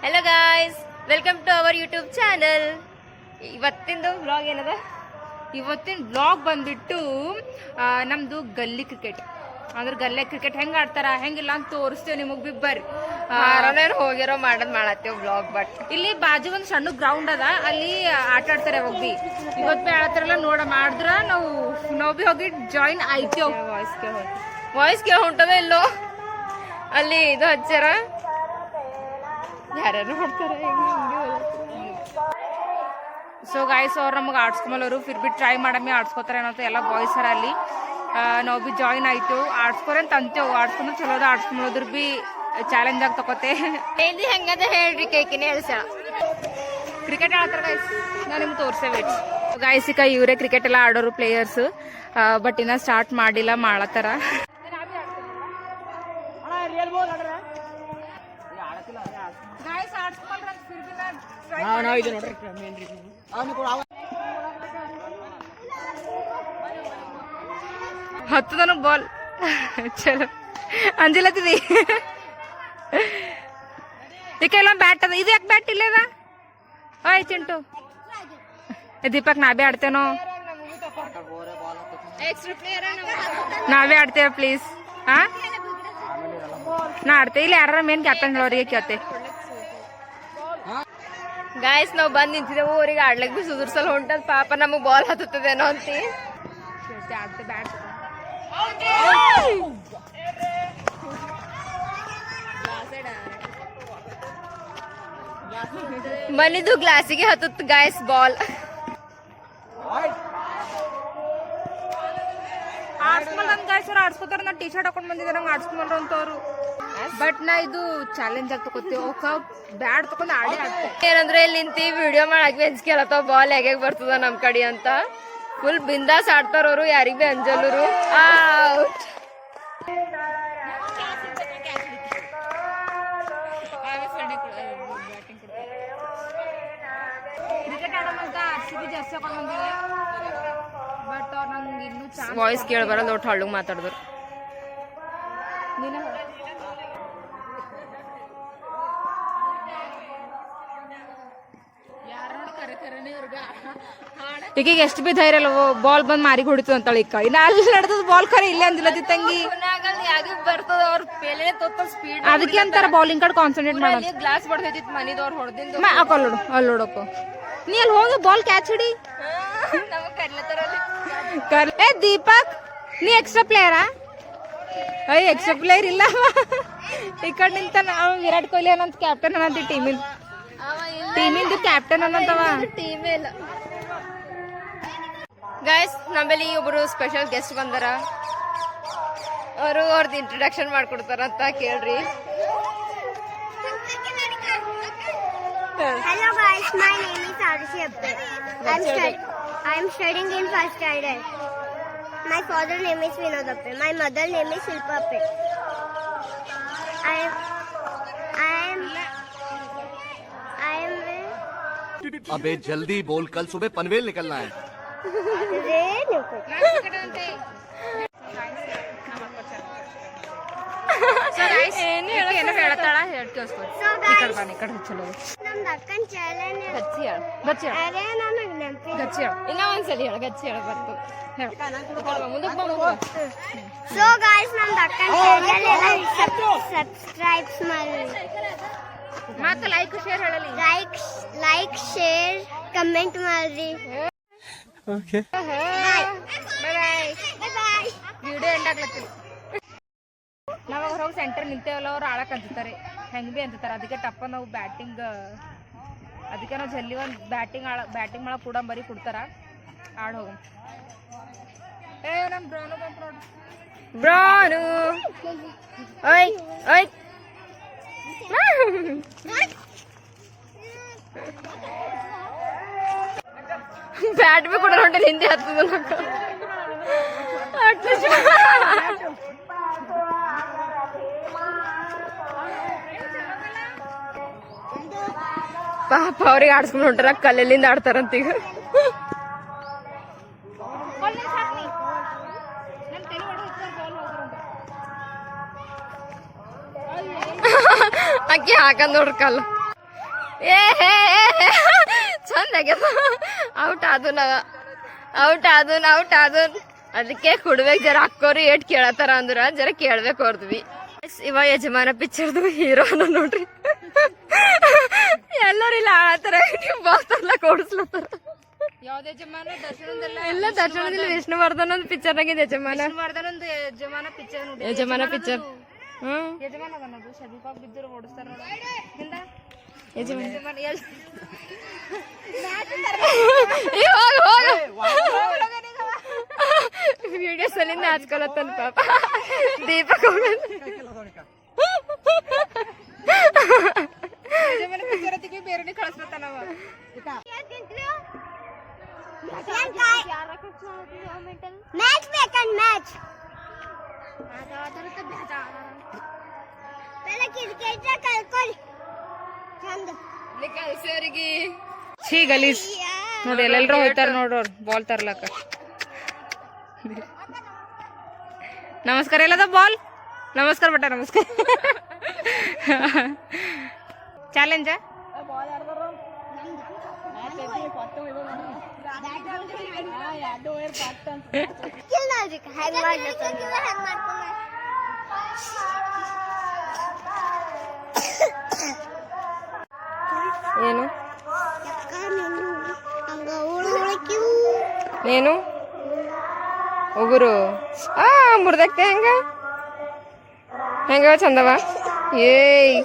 Hello guys, welcome to our YouTube channel. ಇವತ್ತಿಂದು vlog ಏನದ? ಇವತ್ತಿನ ವ್ಲಾಗ್ ಬಂದ್ಬಿಟ್ಟು ನಮ್ದು ಗಲ್ಲಿ ಕ್ರಿಕೆಟ್. ಅಂದ್ರೆ ಗಲ್ಲಿ ಕ್ರಿಕೆಟ್ ಹೆಂಗ್ ಆಡ್ತಾರ ಹೆಂಗಿಲ್ಲ ಅಂತ ತೋರಿಸ್ತೇವೆ ನಿಮಗ್ ಬಿ ಬರ್ರಿ. ಹೋಗಿರೋ ಮಾಡತ್ತೇವ್ ವ್ಲಾಗ್. ಬಟ್ ಇಲ್ಲಿ ಬಾಜು ಒಂದ್ ಸಣ್ಣ ಗ್ರೌಂಡ್ ಅದ, ಅಲ್ಲಿ ಆಟ ಆಡ್ತಾರೆ ಅವಾಗ ಬಿ. ಇವತ್ ಬಿ ಆಡತ್ತಾರಲ್ಲ ಮಾಡಿದ್ರ ನಾವು ಬಿ ಹೋಗಿ ಜಾಯಿನ್ ಆಯ್ತೇವ್. ವಾಯ್ಸ್ ಕೇಳ ಹೊಂಟದ ಇಲ್ಲೋ ಅಲ್ಲಿ ಇದು ಹಚ್ಚಾರ, ಯಾರ್ಯಾರು ನೋಡ್ತಾರೆ. ಸೊ ಗಾಯ್ಸ್ ಅವ್ರು ನಮಗೆ ಆಡ್ಸ್ಕೊಂಬಲ್ಲವರು ಫಿರ್ ಬಿ ಟ್ರೈ ಮಾಡಮ್ಮಿ ಆಡ್ಸ್ಕೊತಾರೆ ಅನ್ನೋ ಎಲ್ಲ ಬಾಯ್ಸ್ ಅರ ಅಲ್ಲಿ. ನಾವು ಬಿ ಜಾಯಿನ್ ಆಯ್ತು, ಆಡ್ಸ್ಕೊರೆ ಅಂತ ಅಂತೇವು. ಆಡ್ಸ್ಕೊಂಡ್ರೆ ಚಲೋದ, ಆಡ್ಸ್ಕೊಂಬಲ್ಲೋದ್ರ ಬಿ ಚಾಲೆಂಜ್ ಆಗಿ ತಗೋತೆ. ಹೆಂಗದ ಹೇಳ್ರಿ, ಕೇಕಿನೇ ಹೇಳ್ಸ. ಕ್ರಿಕೆಟ್ ಆಡ್ತಾರ ಗಾಯ್ಸ್, ನಾವು ನಿಮ್ಗೆ ತೋರ್ಸೇವೆ ಗಾಯ್ಸ್. ಈಗ ಇವರೇ ಕ್ರಿಕೆಟ್ ಎಲ್ಲ ಆಡೋರು ಪ್ಲೇಯರ್ಸ್. ಬಟ್ ಇನ್ನ ಸ್ಟಾರ್ಟ್ ಮಾಡಿಲ್ಲ, ಮಾಡತ್ತಾರ. ಹತ್ತು ನನಗೆ ಬಾಲ್ ಚಲೋ ಅಂಜಿಲತ್ತಿದಿ. ಈಕೆಲ್ಲ ಬ್ಯಾಟ್ ಅದ, ಇದು ಯಾಕೆ ಬ್ಯಾಟ್ ಇಲ್ಲದ? ಓಯ್ ಚಿಂಟು, ದೀಪಕ್ ನಾವೇ ಆಡ್ತೇನೋ, ನಾವೇ ಆಡ್ತೇವೆ ಪ್ಲೀಸ್. ಹಾ ನಾ ಆಡ್ತೇವೆ. ಇಲ್ಲಿ ಯಾರ ಮೇನ್ ಕ್ಯಾಪ್ಟನ್ ಅವ್ರಿಗೆ ಕೇಳ್ತೆ. ಗಾಯ್ಸ್ ನಾವು ಬಂದ್ ನಿಂತಿದ್ದೆವು, ಅವ್ರಿಗೆ ಆಡ್ಲಿಕ್ಕೆ ಬಿ ಸುಧಾರ್ಸಲ್ ಹೊಂಟದ. ಪಾಪ ನಮಗ್ ಬಾಲ್ ಹತ್ತದೇನೋ ಅಂತಿ. ಮನಿದು ಗ್ಲಾಸಿಗೆ ಹತ್ತತ್ ಗಾಯ್ಸ್ ಬಾಲ್. ಆಡ್ಸ್ಕೊತಾರ. ನಾ ಟಿ ಶರ್ಟ್ ಹಾಕೊಂಡ್ ಬಂದಿದ್ದೆ, ನಂಗೆ ಆಡ್ಸ್ಕೊಂಡ್ರ ಅಂತವ್ರು. ಬಟ್ ನಾ ಇದು ಚಾಲೆಂಜ್ ಆಗಿ ತಗೋತೀವಿ. ಬ್ಯಾಟ್ ತಕೊಂಡ್ ಆಡಿ ಆಡ್ತೇವೆ. ಏನಂದ್ರೆ ಇಲ್ಲಿ ನಿಂತಿ ವಿಡಿಯೋ ಮಾಡಕ್ ಬೆಂಚ್ ಕೇಳತ್ತವ ಬಾಲ್ ಹೇಗೆ ಬರ್ತದ ನಮ್ ಕಡೆ ಅಂತ. ಫುಲ್ ಬಿಂದಾಸ್ ಆಡ್ತಾರ ಅವರು, ಯಾರಿಗ್ ಬಿ ಅಂಜಲ್ಲರು. ವಾಯ್ಸ್ ಕೇಳ ಬರಲ್ಲ, ಒಟ್ಟು ಹಳ್ಳು ಮಾತಾಡಿದ್ರು. ಈಗ ಎಷ್ಟು ಬಿ ಧೈರ್ಯ ಅಲ್ಲ, ಬಾಲ್ ಬಂದ್ ಮಾರಿಗೆ ಹೊಡಿತು ಅಂತಾಳ. ಈಗ ಇನ್ನ ಅಲ್ಲಿ ನಡೆದ ಬಾಲ್ ಖರೆ ಇಲ್ಲೇ ಅಂದಿಲ್ಲ ತಂಗಿ. ಅದಕ್ಕೆ ಅಂತಾರ ಬೌಲಿಂಗ್ ಕಡೆ ಕಾನ್ಸಂಟ್ರೇಟ್ ಮಾಡೋದು. ಗ್ಲಾಸ್ ಬಡ್ದೈತಿ ಮನಿದವ್ರು ಹೊಡೆದಿಂದ ಅಲ್ಲಿ ನೋಡಪ್ಪ. ನೀ ಅಲ್ಲಿ ಹೋಗಿ ಬಾಲ್ ಕ್ಯಾಚ್ ಹಿಡಿ. ಏ ದೀಪಕ್, ನೀ ಎಕ್ಸ್ಟ್ರಾ ಪ್ಲೇಯರಾ? ಅಯ್ಯ ಎಕ್ಸ್ಟ್ರಾ ಪ್ಲೇಯರ್ ಇಲ್ಲ. ಈ ಕಡೆ ನಿಂತ ವಿರಾಟ್ ಕೊಹ್ಲಿ ಅನ್ನೋದು ಕ್ಯಾಪ್ಟನ್ ಅನ್ನಂತ ಟೀಮಿಂದು ಕ್ಯಾಪ್ಟನ್ ಅನ್ನಂತವ. ಟೀಮೇ ಇಲ್ಲ ಗೈಸ್. ನಮ್ಮಲ್ಲಿ ಒಬ್ರು ಸ್ಪೆಷಲ್ ಗೆಸ್ಟ್ ಬಂದಾರ, ಅವರು ಅವ್ರದ್ದು ಇಂಟ್ರೊಡಕ್ಷನ್ ಮಾಡ್ಕೊಡ್ತಾರಂತ ಕೇಳ್ರಿ. Hello guys, my name is Arushi Abbe. I am studying in first standard. My father name is Vinod Abbe. My mother name is Shilpa Abbe. I am अबे जल्दी बोल, कल सुबह पनवेल निकलना है. ಇನ್ನೊಂದ್ಸಲಿ ಹೇಳ, ಗಚ್ಚಿ ಹೇಳ ಬರ್ತದೆ. So guys, ನಮ್ದು ಅಕ್ಕನ ಚಾನೆಲ್ ಎಲ್ಲ ಸಬ್ಸ್ಕ್ರೈಬ್ ಮಾಡಿ, ಮತ್ತೆ ಲೈಕ್ ಶೇರ್ ಹೇಳಲಿ. ಲೈಕ್ ಶೇರ್ ಕಮೆಂಟ್ ಮಾಡ್ರಿ. Okay. Bye bye. Video end ಆಗ್ಲತ್ತೀವಿ. ನಾವಾಗ ಹೋಗಿ ಸೆಂಟರ್ ನಿಂತೇವಲ್ಲ, ಅವ್ರು ಆಡಕ್ ಅಂತಾರೆ, ಹೆಂಗ್ ಬಿ ಅಂತಾರೆ. ಅದಕ್ಕೆ ಟಪ್ಪ ನಾವು ಬ್ಯಾಟಿಂಗ್, ಅದಕ್ಕೆ ನಾವು ಜಲ್ದಿ ಒಂದು ಬ್ಯಾಟಿಂಗ್ ಮಾಡಕ್ ಕೂಡ ಬರೀ ಕೊಡ್ತಾರ. ಆಡ್ ಹೋಗ. ಏ ನಮ್ ಬ್ರಾನು ಬಂತ ನೋಡು. ಬ್ರಾನು ಓಯ್ ಓಯ್. ಬ್ಯಾಟ್ ಬಿ ಕೂಡ ಹೊಂಟೆ ಹಿಂದೆ ಹತ್ತದ. ಪಾಪ ಅವ್ರಿಗೆ ಆಡ್ಸ್ಕೊಂಡು ಹೊಂಟಾರ, ಕಲ್ಲೆಲ್ಲಿಂದ ಆಡ್ತಾರಂತ. ಈಗ ಅಕ್ಕಿ ಹಾಕಂದ್ ನೋಡ್ರಿ ಕಲ್ಲು. ಏ ಚಂದ ಆಗ್ಯದ. ಔಟ್ ಆದನ್ ಅದಕ್ಕೆ ಕೊಡ್ಬೇಕು. ಜರ ಅಕ್ಕೋರು ಏಟ್ ಕೇಳತ್ತಾರ ಅಂದ್ರ ಜರ ಕೇಳ್ಬೇಕು ಅವ್ರದ್ವಿ. ಇವ ಯಜಮಾನ ಪಿಕ್ಚರ್ದು ಹೀರೋನ ನೋಡ್ರಿ. ಎಲ್ಲರೂ ಇಲ್ಲ ಆಳತ್ತಾರ, ನೀವು ಬಾಸ್ತಲ್ಲ ಕೊಡಿಸ್ಲತ್ತಾರ. ಯಾವ್ದು ಯಜಮಾನ? ದರ್ಶನದಲ್ಲ, ಇಲ್ಲ ದರ್ಶನದಲ್ಲಿ ವಿಷ್ಣುವರ್ಧನ್ ಒಂದು ಪಿಕ್ಚರ್ ಆಗಿದ್ದು ಯಜಮಾನ. ಒಂದು ಯಜಮಾನ ಪಿಕ್ಚರ್ ನೋಡಿ. ಯಜಮಾನ ಪಿಕ್ಚರ್ ಯಜಮಾನ ಅನ್ನೋದು ಶಬೀಪಾಗ್ ಬಿದ್ದರು ಓಡಿಸ್ತಾರ ನೋಡ. ಯಜಮಾನ ವಿಡಿಯೋ ಸಲಿಂದ ಹಚ್ಕೊಳತ್ತನ್ ಪಾಪ ದೀಪಕ್ ಬೇರೆ ಕಳಿಸ್ಲತ್ತಾನವ. ಛೀ ಗಲೀಜ್ ನೋಡಿ, ಎಲ್ಲೆಲ್ಲರೂ ಹೋಯ್ತಾರ ನೋಡ್ರಿ ಬಾಲ್ ತರ್ಲಕ್ಕ. ನಮಸ್ಕಾರ ಎಲ್ಲದ ಬಾಲ್. ನಮಸ್ಕಾರ ಬಟ್ಟ ನಮಸ್ಕಾರ. ಚಾಲೆಂಜ ಏನು ಏನು ಉಗುರು ಮುರ್ದಾಕ್ತೆ ಹೆಂಗ ಚಂದವ. ಏಯ್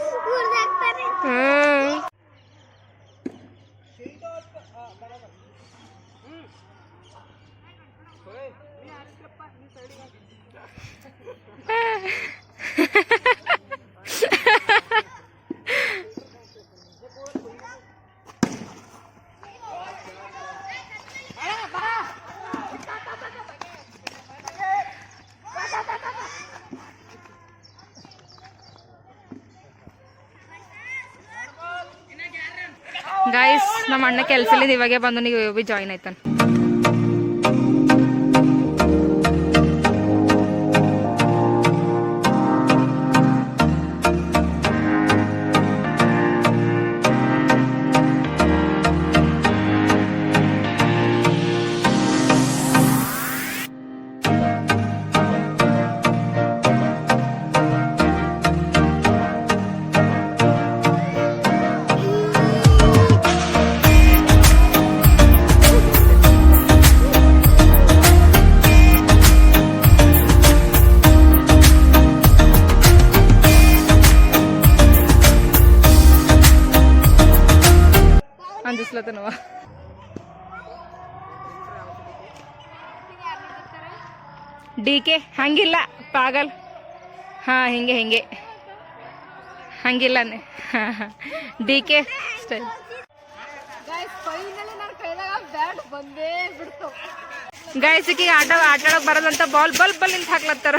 ಗಾಯ್ಸ್, ನಮ್ಮ ಅಣ್ಣ ಕೆಲ್ಸಲಿದ್ದು ಇವಾಗೆ ಬಂದು ನೀವು ಬಿ ಜಾಯಿನ್ ಆಯ್ತಾನ. ಅಂದಿಸ್ಲತ್ತನವ. ಡಿಕೆ ಹಂಗಿಲ್ಲ ಪಾಗಲ್. ಹಾ ಹಿಂಗೆ ಹಂಗಿಲ್ಲ ಡಿಕೆ ಸ್ಟೈಲ್. ಗಾಯ್ಸ್ ಈಗ ಆಟಾಡಕ್ ಬರದಂತ ಬಾಲ್ ನಿಂತ ಹಾಕ್ಲತ್ತಾರ.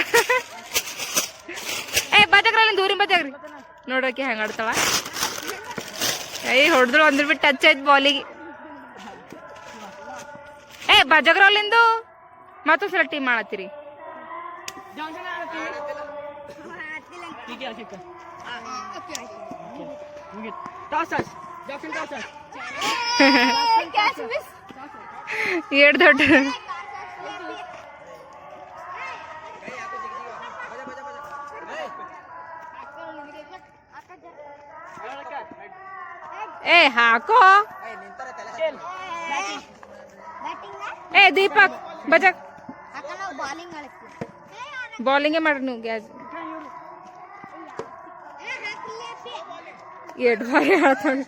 ಏ ಬಜಾಗ್ರಿ ದೂರಿನ ಬಜಾಗ್ರಿ ನೋಡೋಕೆ ಹೆಂಗ ಆಡ್ತಾಳ. ಹೊಡೆದ್ರು ಒಂದ್ರ ಬಿಟ್ಟು ಟಚ್ ಆಯ್ತು ಬಾಲಿಗೆ. ಏ ಬಜಗ್ರಲ್ಲಿಂದು ಮತ್ತೊಂದ್ಸಲ ಟೀಮ್ ಮಾಡತ್ತೀರಿ. ಏಡ್ ದೊಡ್ಡ ಏ ಹಾಕೋ. ಏ ದೀಪಕ್ ಬಜಕ್ ಬೌಲಿಂಗೇ ಮಾಡ್ರಿ ನೀವು. ಗ್ಯಾಸ್ ಎಡ್ ಬಾರಿ ಆಡ್ತಾಳ.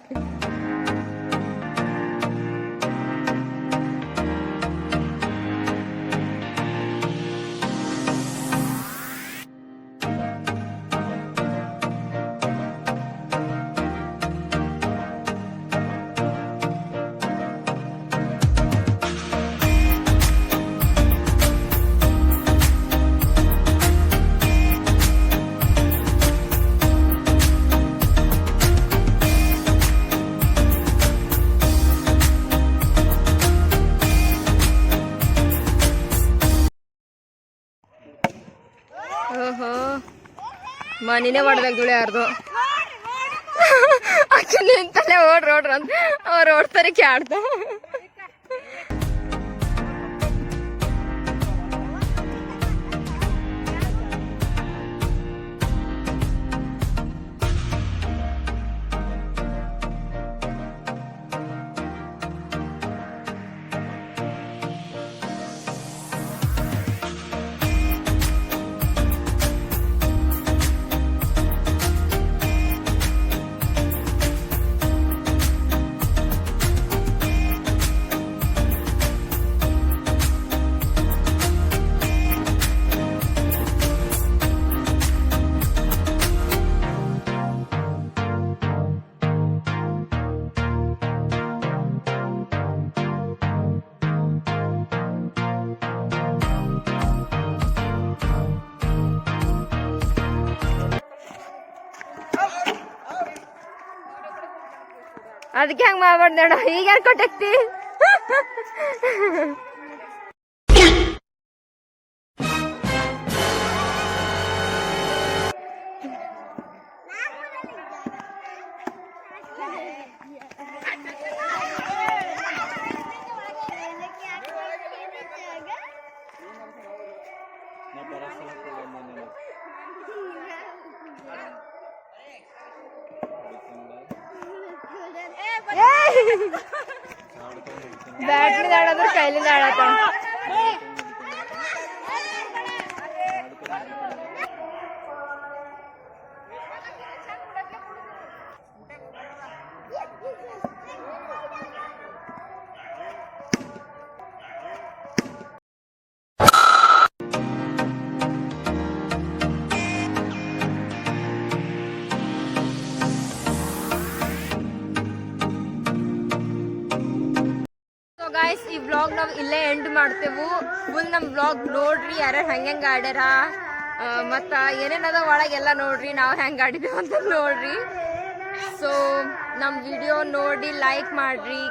ಓಹೋ ಮನಿನೇ ಹೊಡ್ದಾಗ ದುಳಿ ಯಾರ್ದು. ಅಕ್ಕ ನಿಂತಲ್ಲೇ ಓಡ್ರಿ ಓಡ್ರ ಅಂತ ಅವ್ರು ಓಡ್ತಾರೆ ಕ್ಯಾಡ್ದ. ಅದಕ್ಕೆ ಹಂಗ ಮಾಡ್ಬಾರ್ದು ನೋಡ. ಈಗ ಯಾರು ಕೊಟ್ಟಾಕ್ತಿ? ಬ್ಯಾಟ್ಲಿ ಆಡೋದ್ರ ಕೈಲಿಂದ ಆಡತ್ತ. ಗಾಯ್ಸ್, ಈ ವ್ಲಾಗ್ ನಾವು ಇಲ್ಲೇ ಎಂಡ್ ಮಾಡ್ತೇವು. ಫುಲ್ ನಮ್ಮ ವ್ಲಾಗ್ ನೋಡ್ರಿ, ಯಾರ್ಯಾರು ಹೆಂಗೆ ಆಡ್ಯಾರ ಮತ್ತು ಏನೇನದ ಒಳಗೆಲ್ಲ ನೋಡ್ರಿ, ನಾವು ಹೆಂಗೆ ಆಡಿದ್ದೇವೆ ಅಂತ ನೋಡ್ರಿ. ಸೊ ನಮ್ಮ ವಿಡಿಯೋ ನೋಡಿ ಲೈಕ್ ಮಾಡಿರಿ,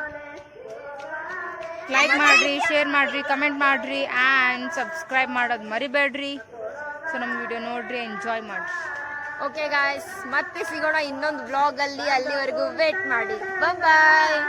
ಶೇರ್ ಮಾಡಿರಿ, ಕಮೆಂಟ್ ಮಾಡಿರಿ ಆ್ಯಂಡ್ ಸಬ್ಸ್ಕ್ರೈಬ್ ಮಾಡೋದು ಮರಿಬೇಡ್ರಿ. ಸೊ ನಮ್ಮ ವಿಡಿಯೋ ನೋಡ್ರಿ, ಎಂಜಾಯ್ ಮಾಡಿರಿ. ಓಕೆ ಗಾಯ್ಸ್, ಮತ್ತೆ ಸಿಗೋಣ ಇನ್ನೊಂದು ವ್ಲಾಗಲ್ಲಿ. ಅಲ್ಲಿವರೆಗೂ ವೇಟ್ ಮಾಡಿ. ಬಾಯ್.